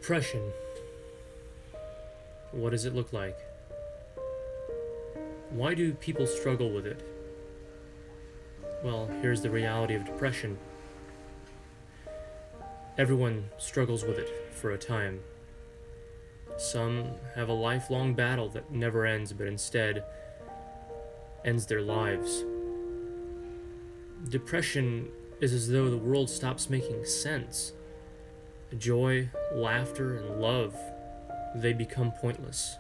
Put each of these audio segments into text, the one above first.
Depression. What does it look like? Why do people struggle with it? Well, here's the reality of depression. Everyone struggles with it for a time. Some have a lifelong battle that never ends, but instead ends their lives. Depression is as though the world stops making sense. Joy, laughter, and love, they become pointless.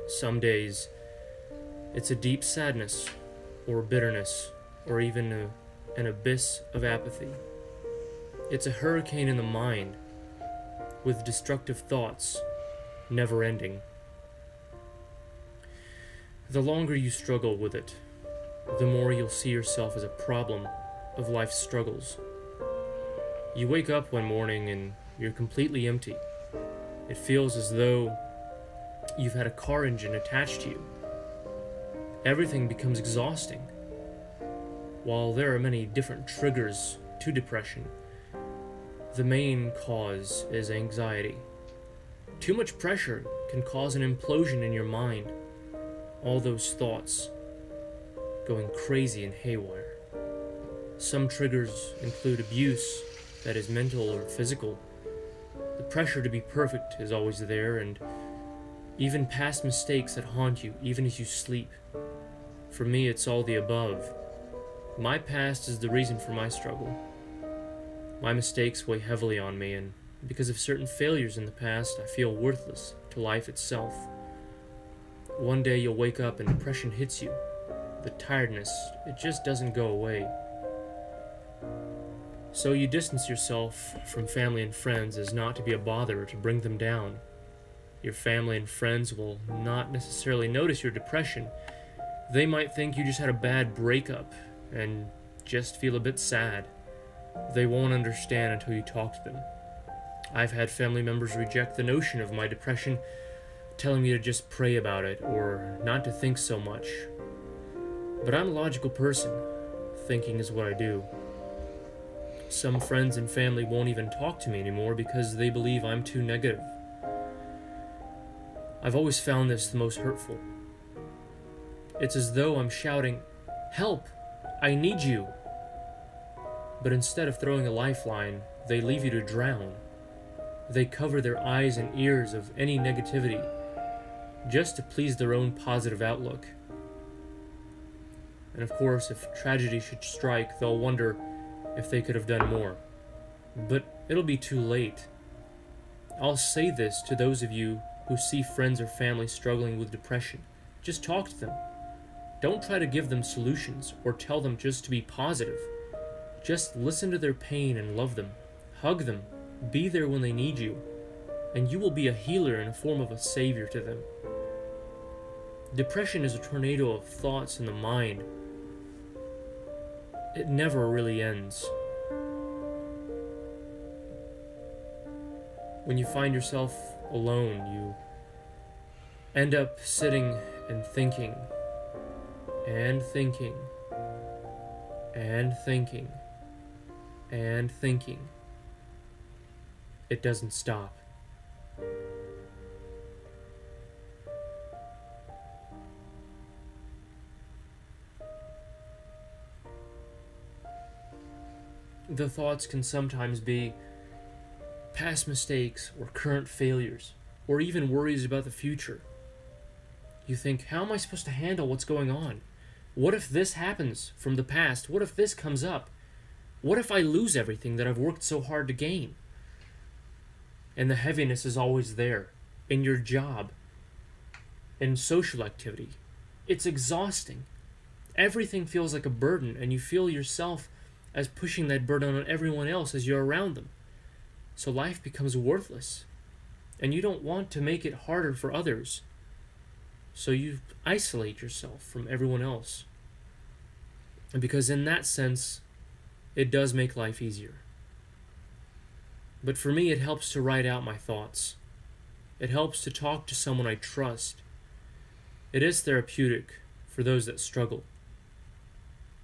Some days, it's a deep sadness, or bitterness, or even an abyss of apathy. It's a hurricane in the mind, with destructive thoughts, never ending. The longer you struggle with it, the more you'll see yourself as a problem of life's struggles. You wake up one morning and you're completely empty. It feels as though you've had a car engine attached to you. Everything becomes exhausting. While there are many different triggers to depression, the main cause is anxiety. Too much pressure can cause an implosion in your mind. All those thoughts going crazy and haywire. Some triggers include abuse, that is mental or physical. The pressure to be perfect is always there, and even past mistakes that haunt you even as you sleep. For me, it's all the above. My past is the reason for my struggle. My mistakes weigh heavily on me, and because of certain failures in the past, I feel worthless to life itself. One day you'll wake up and depression hits you. The tiredness, it just doesn't go away. So you distance yourself from family and friends as not to be a bother or to bring them down. Your family and friends will not necessarily notice your depression. They might think you just had a bad breakup and just feel a bit sad. They won't understand until you talk to them. I've had family members reject the notion of my depression, telling me to just pray about it or not to think so much. But I'm a logical person. Thinking is what I do. Some friends and family won't even talk to me anymore because they believe I'm too negative. I've always found this the most hurtful. It's as though I'm shouting, "Help! I need you!" But instead of throwing a lifeline, they leave you to drown. They cover their eyes and ears of any negativity, just to please their own positive outlook. And of course, if tragedy should strike, they'll wonder if they could have done more. But it'll be too late. I'll say this to those of you who see friends or family struggling with depression. Just talk to them. Don't try to give them solutions or tell them just to be positive. Just listen to their pain and love them. Hug them. Be there when they need you. And you will be a healer in a form of a savior to them. Depression is a tornado of thoughts in the mind. It never really ends. When you find yourself alone, you end up sitting and thinking, and thinking, and thinking, and thinking. It doesn't stop. The thoughts can sometimes be past mistakes or current failures, or even worries about the future. You think, how am I supposed to handle what's going on? What if this happens from the past? What if this comes up? What if I lose everything that I've worked so hard to gain? And the heaviness is always there, in your job, in social activity. It's exhausting. Everything feels like a burden, and you feel yourself as pushing that burden on everyone else as you're around them. So life becomes worthless. And you don't want to make it harder for others. So you isolate yourself from everyone else. And because in that sense, it does make life easier. But for me, it helps to write out my thoughts. It helps to talk to someone I trust. It is therapeutic for those that struggle.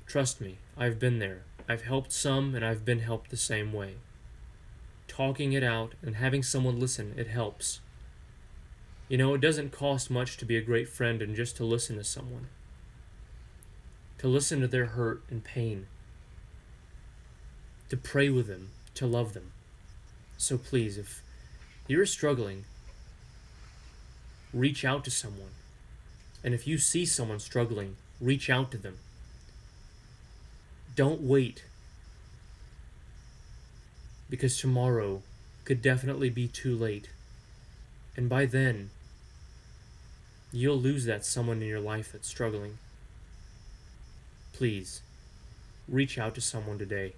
Trust me, I've been there. I've helped some, and I've been helped the same way. talking it out and having someone listen, it helps. You know, it doesn't cost much to be a great friend and just to listen to someone. To listen to their hurt and pain. To pray with them, to love them. So please, if you're struggling, reach out to someone. And if you see someone struggling, reach out to them. Don't wait. Because tomorrow could definitely be too late. And by then, you'll lose that someone in your life that's struggling. Please, reach out to someone today.